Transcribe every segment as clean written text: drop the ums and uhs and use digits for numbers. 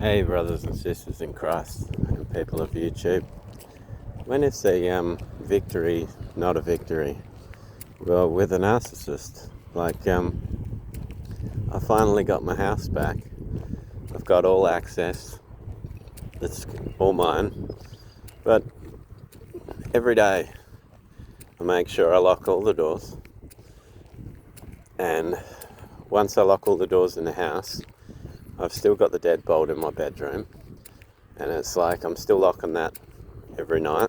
Hey, brothers and sisters in Christ, and people of YouTube. When is a victory not a victory? Well, with a narcissist. I finally got my house back. I've got all access. It's all mine. But every day, I make sure I lock all the doors. And once I lock all the doors in the house, I've still got the deadbolt in my bedroom. And it's like I'm still locking that every night.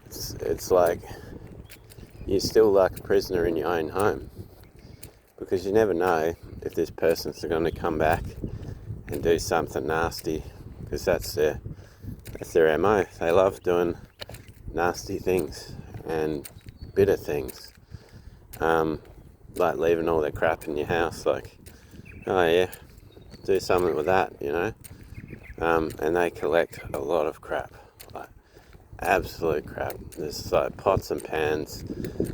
It's like you're still like a prisoner in your own home, because you never know if this person's going to come back and do something nasty, because that's their MO. They love doing nasty things and bitter things, like leaving all their crap in your house. Like, oh yeah, do something with that, and they collect a lot of crap, like absolute crap. There's like pots and pans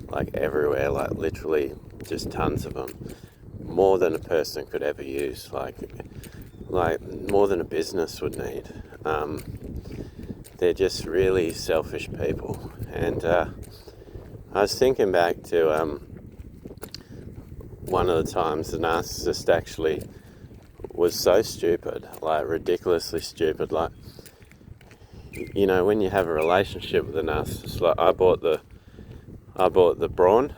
like everywhere, like literally just tons of them, more than a person could ever use, like more than a business would need. They're just really selfish people. And I was thinking back to one of the times the narcissist actually was so stupid, like ridiculously stupid. Like, when you have a relationship with a narcissist, like I bought the brawn,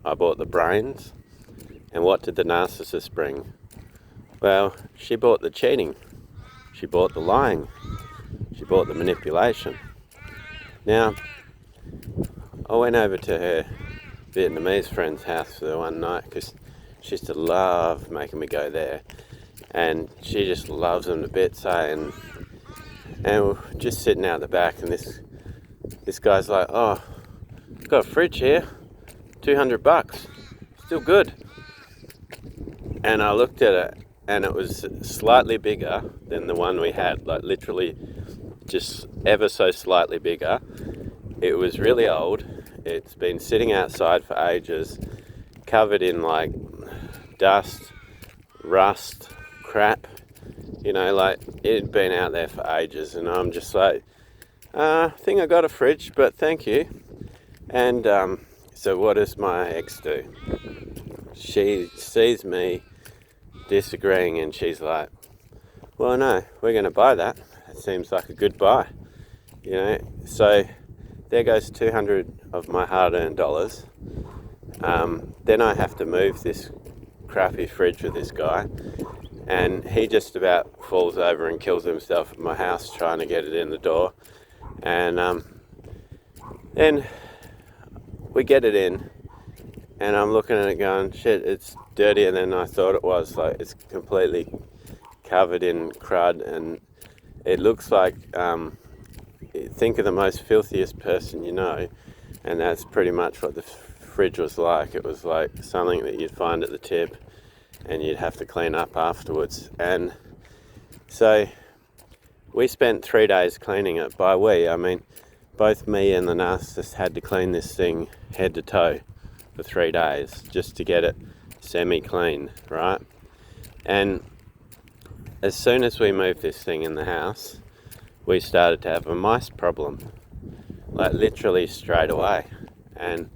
I bought the brains, and what did the narcissist bring? Well, she bought the cheating, she bought the lying, she bought the manipulation. Now, I went over to her Vietnamese friend's house for the one night, because she used to love making me go there, and she just loves them to bits, and we're just sitting out the back, and this guy's like, oh, I've got a fridge here, $200, still good. And I looked at it, and it was slightly bigger than the one we had, like literally just ever so slightly bigger. It was really old. It's been sitting outside for ages, covered in like dust, rust, crap. Like it had been out there for ages, and I'm just like, I think I got a fridge, but thank you. And so what does my ex do? She sees me disagreeing, and she's like, well, no, we're going to buy that. It seems like a good buy, So there goes 200 of my hard-earned dollars. Then I have to move this crappy fridge with this guy, and he just about falls over and kills himself at my house trying to get it in the door. And then we get it in, and I'm looking at it going, shit, it's dirtier than I thought it was. Like, it's completely covered in crud, and it looks like, think of the most filthiest person you know, and that's pretty much what the fridge was like. It was like something that you'd find at the tip, and you'd have to clean up afterwards. And so we spent 3 days cleaning it. By we, I mean both me and the narcissist had to clean this thing head to toe for 3 days just to get it semi-clean, right? And as soon as we moved this thing in the house, we started to have a mice problem, like literally straight away. And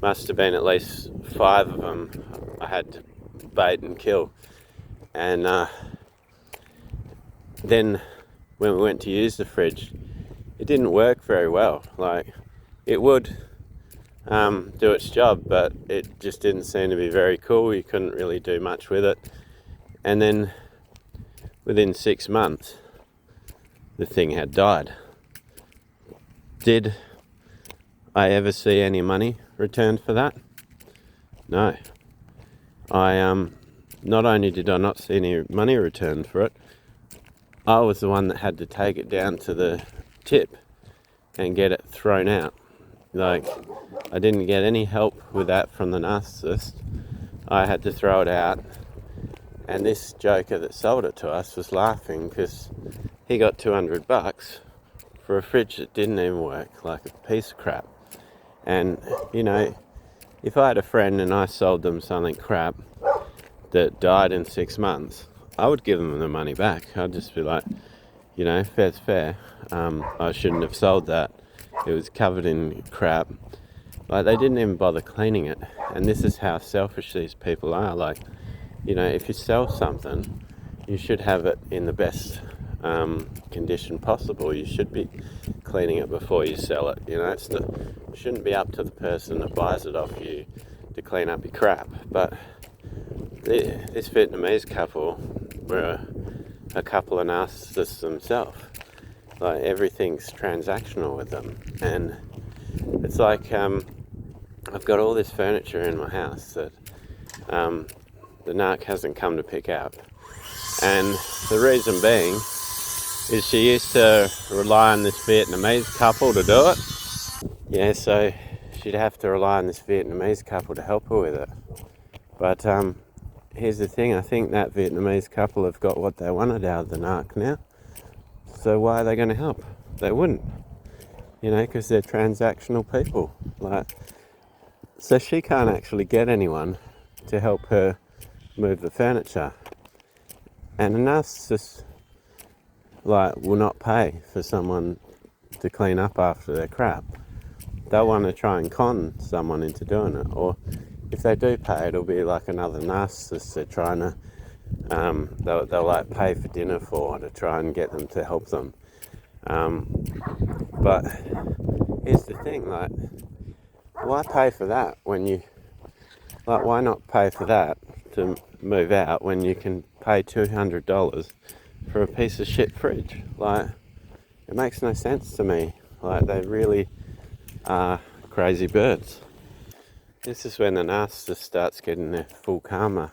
must have been at least 5 of them I had to bait and kill. And then when we went to use the fridge, it didn't work very well. Like, it would do its job, but it just didn't seem to be very cool. You couldn't really do much with it. And then within 6 months, the thing had died. Did I ever see any money returned for that? No. I not only did I not see any money returned for it, I was the one that had to take it down to the tip and get it thrown out. Like, I didn't get any help with that from the narcissist. I had to throw it out, and this joker that sold it to us was laughing because he got $200 for a fridge that didn't even work, like a piece of crap. And if I had a friend and I sold them something crap that died in 6 months, I would give them the money back. I'd just be like, fair's fair. I shouldn't have sold that. It was covered in crap. Like, they didn't even bother cleaning it. And this is how selfish these people are. Like, if you sell something, you should have it in the best condition possible. You should be cleaning it before you sell it. It shouldn't be up to the person that buys it off you to clean up your crap. But this Vietnamese couple were a couple of narcissists themselves. Like, everything's transactional with them. And it's like, I've got all this furniture in my house that the narc hasn't come to pick up. And the reason being is she used to rely on this Vietnamese couple to do it. Yeah, so she'd have to rely on this Vietnamese couple to help her with it. But here's the thing, I think that Vietnamese couple have got what they wanted out of the narc now. So why are they going to help? They wouldn't. Because they're transactional people. So she can't actually get anyone to help her move the furniture. And a narcissist, will not pay for someone to clean up after their crap. They'll want to try and con someone into doing it. Or if they do pay, it'll be like another narcissist they're trying to, they'll pay for dinner for, to try and get them to help them. But here's the thing, why pay for that when you, why not pay for that to move out when you can pay $200 for a piece of shit fridge? It makes no sense to me. They really are crazy birds. This is when the narcissist starts getting their full karma,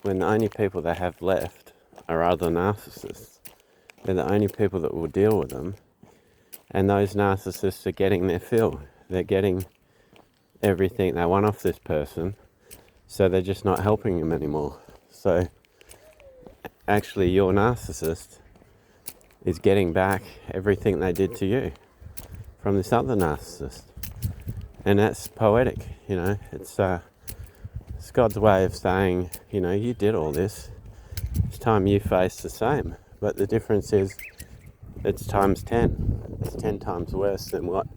when the only people they have left are other narcissists. They're the only people that will deal with them, and those narcissists are getting their fill. They're getting everything they want off this person, so they're just not helping them anymore. So actually your narcissist is getting back everything they did to you from this other narcissist. And that's poetic, it's God's way of saying, you did all this, it's time you face the same. But the difference is it's times 10. It's 10 times worse than what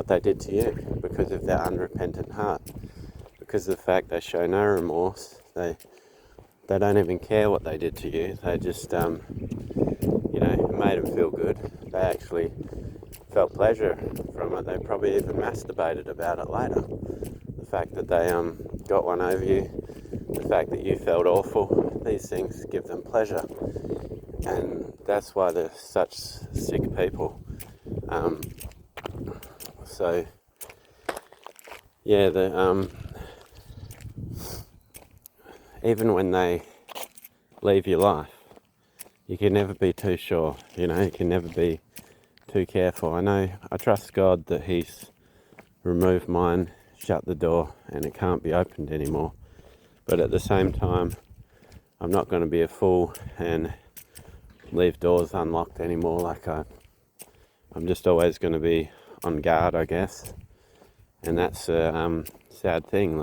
they did to you, because of their unrepentant heart, because of the fact they show no remorse. They don't even care what they did to you. They just it made them feel good. They actually felt pleasure from it. They probably even masturbated about it later. The fact that they got one over you, the fact that you felt awful, these things give them pleasure. And that's why they're such sick people. So yeah, even when they leave your life, you can never be too sure. You can never be too careful. I trust God that He's removed mine, shut the door, and it can't be opened anymore. But at the same time, I'm not going to be a fool and leave doors unlocked anymore. I'm just always going to be on guard, I guess. And that's a sad thing.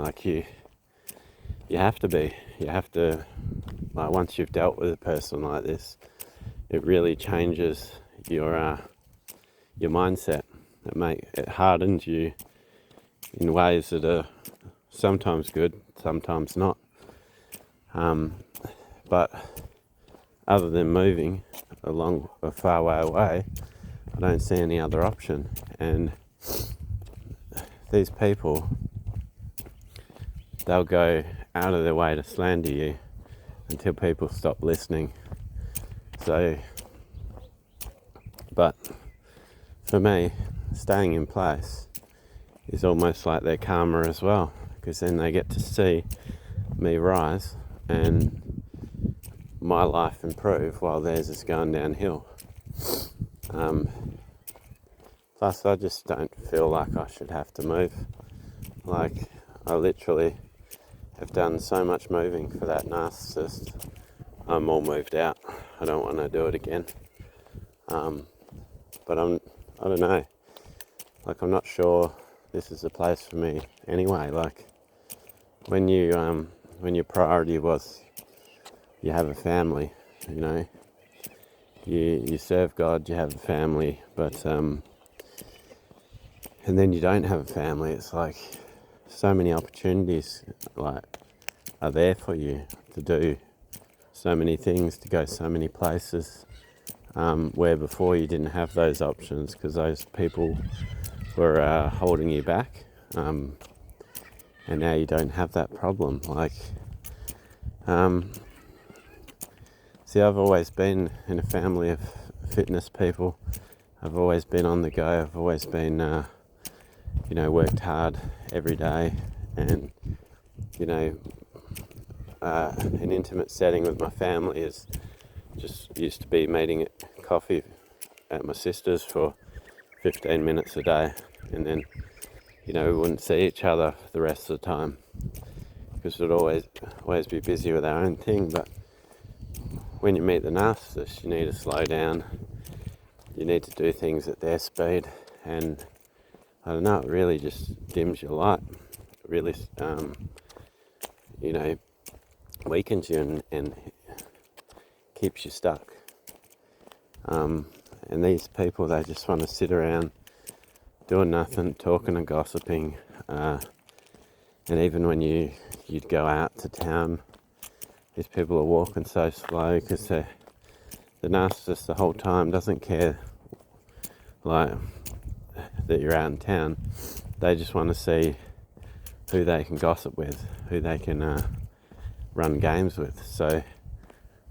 You have to be. You have to, once you've dealt with a person like this, it really changes your mindset. It hardens you in ways that are sometimes good, sometimes not. But other than moving a far way away, I don't see any other option. And these people, they'll go out of their way to slander you until people stop listening. But for me, staying in place is almost like their karma as well, because then they get to see me rise and my life improve while theirs is going downhill. Plus, I just don't feel like I should have to move. I literally have done so much moving for that narcissist. I'm all moved out. I don't want to do it again. But I don't know. I'm not sure this is the place for me anyway. When your priority was you have a family, you know. You serve God, you have a family, but and then you don't have a family. It's like so many opportunities like are there for you to do so many things, to go so many places, where before you didn't have those options because those people were holding you back, and now you don't have that problem. Like, see, I've always been in a family of fitness people. I've always been on the go. I've always been, worked hard every day, and an intimate setting with my family is just used to be meeting at coffee at my sister's for 15 minutes a day, and then we wouldn't see each other the rest of the time because we'd always be busy with our own thing. But when you meet the narcissist, you need to slow down. You need to do things at their speed, and I don't know, it really just dims your light. It really, weakens you and keeps you stuck. And these people, they just want to sit around doing nothing, talking and gossiping. And even when you'd go out to town, these people are walking so slow because the narcissist the whole time doesn't care like that you're out in town. They just want to see who they can gossip with, who they can run games with. So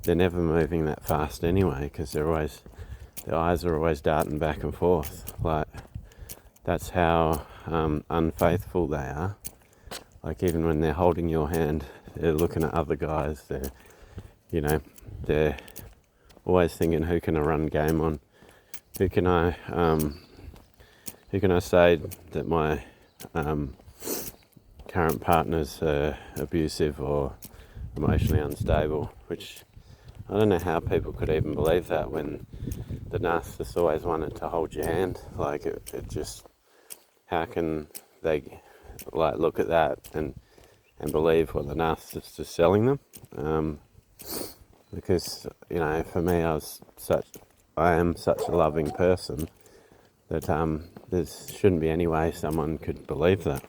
they're never moving that fast anyway because their eyes are always darting back and forth. Like, that's how unfaithful they are. Like, even when they're holding your hand, they're looking at other guys. They're always thinking, who can I run game on? Who can I say that my current partner's abusive or emotionally unstable? Which I don't know how people could even believe that when the narcissist always wanted to hold your hand. Like, it just, how can they look at that and believe what the narcissist is selling them? Because for me, I am such a loving person that there shouldn't be any way someone could believe that.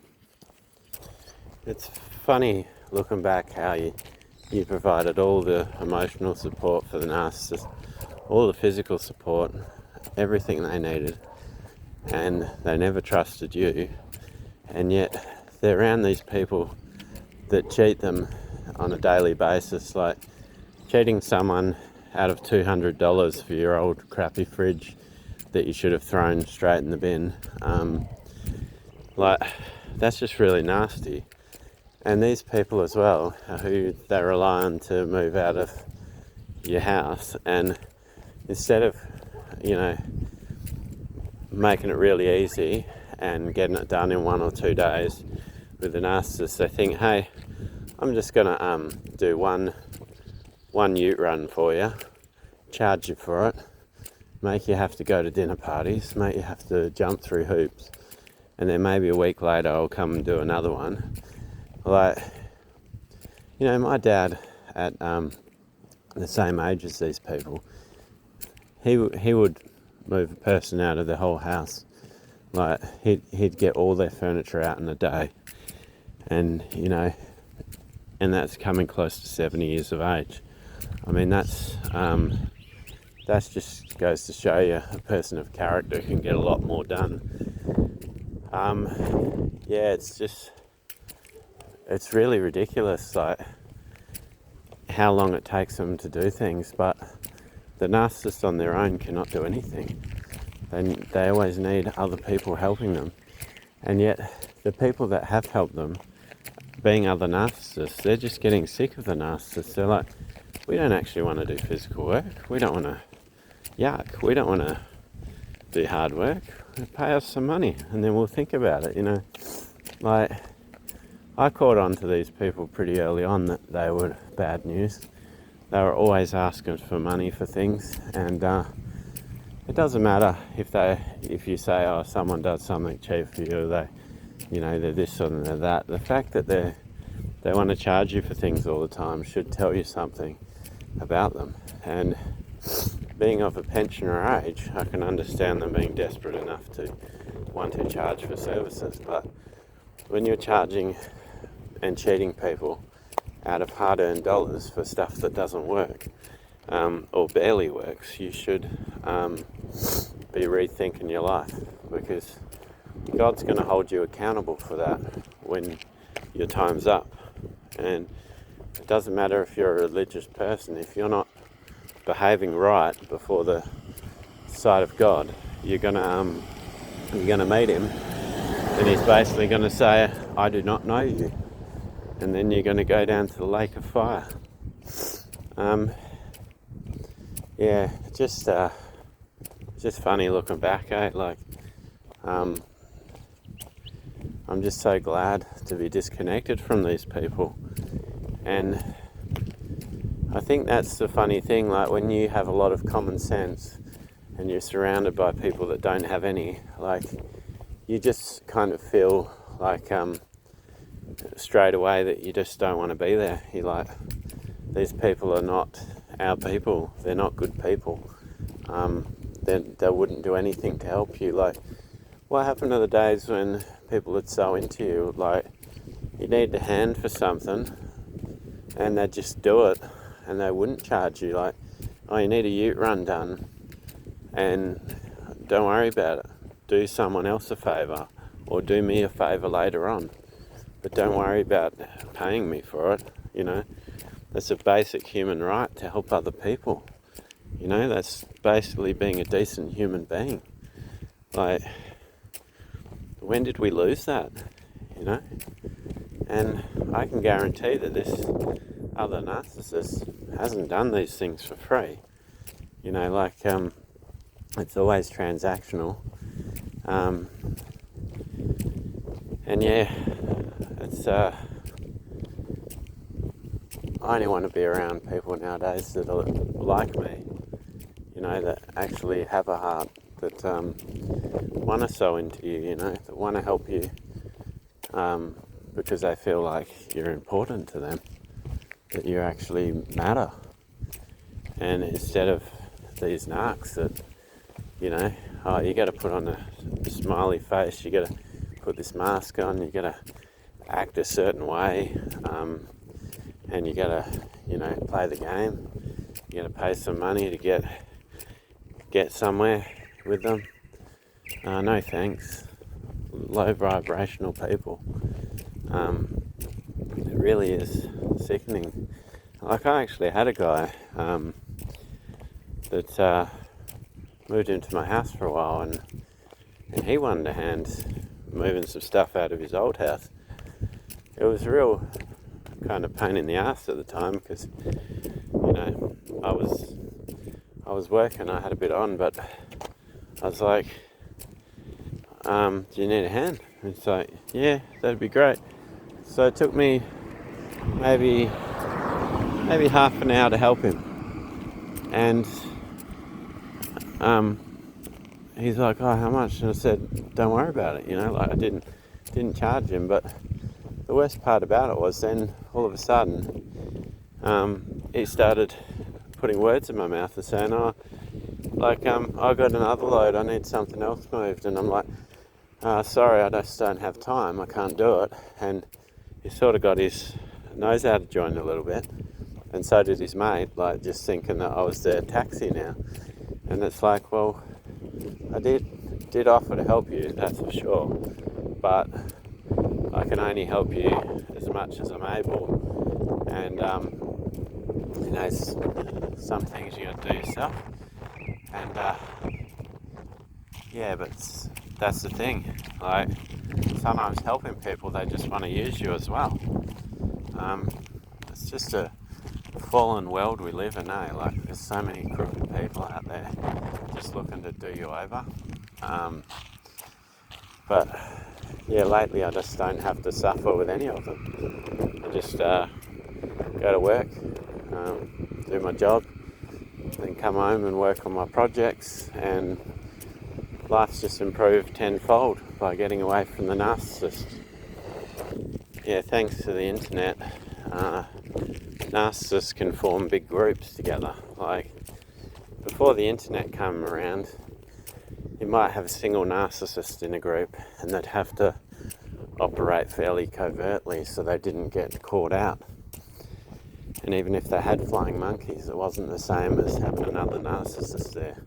It's funny looking back how you provided all the emotional support for the narcissist, all the physical support, everything they needed, and they never trusted you, and yet they're around these people that cheat them on a daily basis, like cheating someone out of $200 for your old crappy fridge that you should have thrown straight in the bin. That's just really nasty. And these people as well, who they rely on to move out of your house, and instead of making it really easy and getting it done in 1 or 2 days with the narcissist, they think, hey, I'm just gonna do one ute run for you, charge you for it, make you have to go to dinner parties, make you have to jump through hoops, and then maybe a week later I'll come and do another one. Like, my dad at the same age as these people, he would move a person out of their whole house. Like, he'd get all their furniture out in a day, and and that's coming close to 70 years of age. I mean, that's just goes to show you a person of character can get a lot more done. It's really ridiculous, like, how long it takes them to do things, but the narcissists on their own cannot do anything. They always need other people helping them, and yet the people that have helped them, being other narcissists, they're just getting sick of the narcissists. They're like, we don't actually want to do physical work, we don't want to we don't want to do hard work, pay us some money and then we'll think about it. Like, I caught on to these people pretty early on that they were bad news. They were always asking for money for things, and it doesn't matter if you say, oh, someone does something cheap for you, they're this or they're that. The fact that they want to charge you for things all the time should tell you something. about them. And being of a pensioner age, I can understand them being desperate enough to want to charge for services. But when you're charging and cheating people out of hard-earned dollars for stuff that doesn't work, or barely works, you should be rethinking your life, because God's going to hold you accountable for that when your time's up. And it doesn't matter if you're a religious person, if you're not behaving right before the sight of God, you're gonna meet him, and he's basically going to say, "I do not know you," and then you're going to go down to the lake of fire. Just funny looking back, I'm just so glad to be disconnected from these people. And I think that's the funny thing, like when you have a lot of common sense and you're surrounded by people that don't have any, like you just kind of feel like straight away that you just don't want to be there. You're like, these people are not our people, they're not good people. They wouldn't do anything to help you. Like, what happened to the days when people would so into you, like you need a hand for something and they'd just do it and they wouldn't charge you, like, oh, you need a ute run done, and don't worry about it, do someone else a favour or do me a favour later on, but don't worry about paying me for it. That's a basic human right to help other people. That's basically being a decent human being. Like, when did we lose that? And I can guarantee that this other narcissist hasn't done these things for free. It's always transactional. It's I only want to be around people nowadays that are like me, that actually have a heart, that want to sow into you, that want to help you because they feel like you're important to them, that you actually matter. And instead of these narcs that, you got to put on a smiley face, you got to put this mask on, you got to act a certain way, and you got to, play the game. You got to pay some money to get somewhere with them. No thanks. Low vibrational people. It really is sickening. Like, I actually had a guy that moved into my house for a while, and he wanted a hand moving some stuff out of his old house. It was a real kind of pain in the ass at the time, because I was working, I had a bit on, but I was like, do you need a hand? And it's like, yeah, that'd be great. So it took me maybe half an hour to help him, and he's like, oh, how much? And I said, don't worry about it, I didn't charge him. But the worst part about it was then all of a sudden he started putting words in my mouth and saying, I got another load, I need something else moved. And I'm like, sorry, I just don't have time, I can't do it. And he sort of got his nose out of joint a little bit, and so did his mate, like just thinking that I was their taxi now. And it's like, well, I did offer to help you, that's for sure, but I can only help you as much as I'm able, and some things you got to do yourself. And but that's the thing. Like, sometimes helping people, they just want to use you as well. It's just a fallen world we live in, eh? Like, there's so many crooked people out there just looking to do you over. But lately I just don't have to suffer with any of them. I just go to work, do my job, then come home and work on my projects, and life's just improved tenfold by getting away from the narcissist. Thanks to the internet, narcissists can form big groups together. Like, before the internet came around, you might have a single narcissist in a group and they'd have to operate fairly covertly so they didn't get caught out. And even if they had flying monkeys, it wasn't the same as having another narcissist there.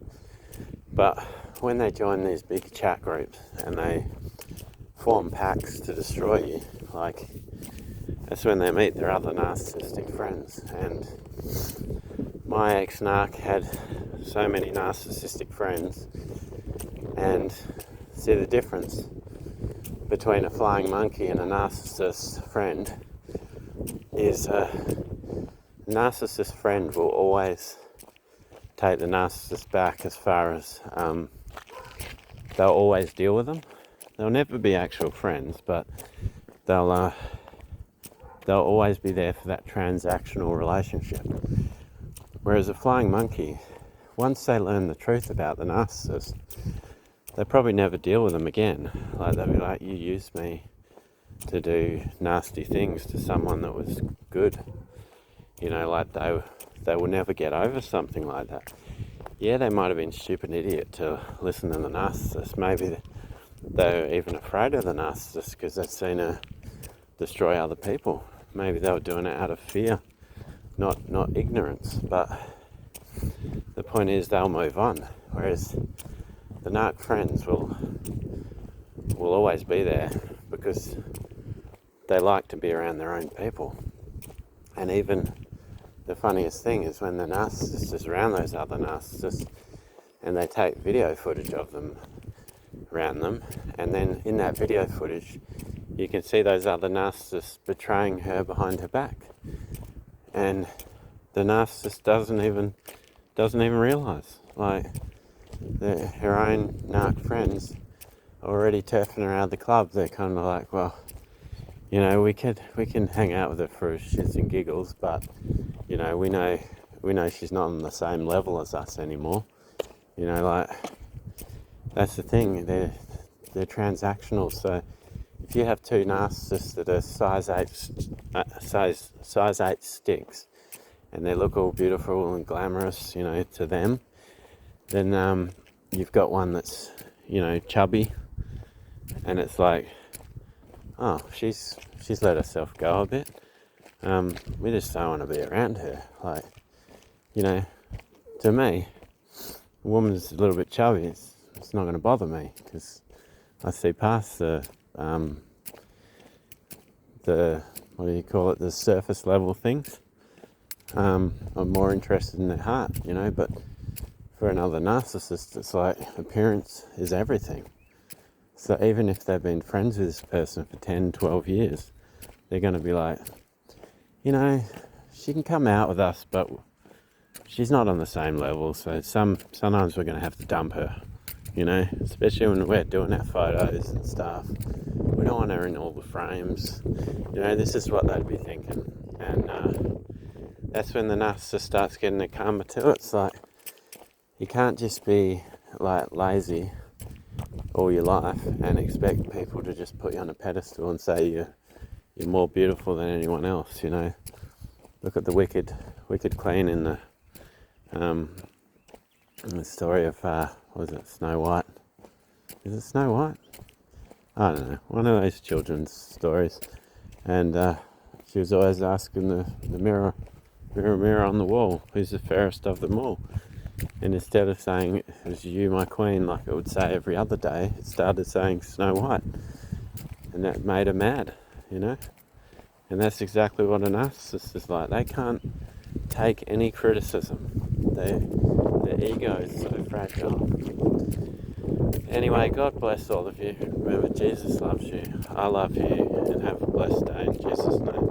But when they join these big chat groups and they form packs to destroy you, like, that's when they meet their other narcissistic friends. And my ex-narc had so many narcissistic friends, and see, the difference between a flying monkey and a narcissist friend is a narcissist friend will always take the narcissist back as far as they'll always deal with them. They'll never be actual friends, but they'll always be there for that transactional relationship. Whereas a flying monkey, once they learn the truth about the narcissist, they probably never deal with them again. Like, they'll be like, you used me to do nasty things to someone that was good. You know, like they will never get over something like that. Yeah, they might have been a stupid idiot to listen to the narcissist. Maybe they're even afraid of the narcissist because they've seen her destroy other people. Maybe they were doing it out of fear, not ignorance. But the point is, they'll move on. Whereas the narc friends will always be there because they like to be around their own people. And even the funniest thing is when the narcissist is around those other narcissists and they take video footage of them around them, and then in that video footage you can see those other narcissists betraying her behind her back, and the narcissist doesn't even realise. Like, her own narc friends are already turfing her out of the club. They're kind of like, well, you know, we can hang out with her for shits and giggles, but you know, we know she's not on the same level as us anymore. You know, like, that's the thing. They're transactional. So if you have two narcissists that are size 8 sticks, and they look all beautiful and glamorous, you know, to them, then you've got one that's, you know, chubby, and it's like, oh, she's let herself go a bit. We just don't want to be around her. Like, you know, to me, a woman's a little bit chubby, it's not going to bother me because I see past the what do you call it, the surface level things. I'm more interested in their heart, you know. But for another narcissist, it's like appearance is everything. So even if they've been friends with this person for 10, 12 years, they're going to be like, you know, she can come out with us, but she's not on the same level, so sometimes we're going to have to dump her, you know, especially when we're doing our photos and stuff. We don't want her in all the frames. You know, this is what they'd be thinking. And that's when the narcissist starts getting a karma too. It's like, you can't just be like lazy all your life and expect people to just put you on a pedestal and say you're more beautiful than anyone else, you know. Look at the wicked queen in the story of what was it, Snow White? Is it Snow White? I don't know, one of those children's stories. And she was always asking the mirror on the wall, who's the fairest of them all? And instead of saying, it was you, my queen, like it would say every other day, it started saying Snow White. And that made her mad, you know? And that's exactly what a narcissist is like. They can't take any criticism. Their ego is so fragile. Anyway, God bless all of you. Remember, Jesus loves you. I love you. And have a blessed day in Jesus' name.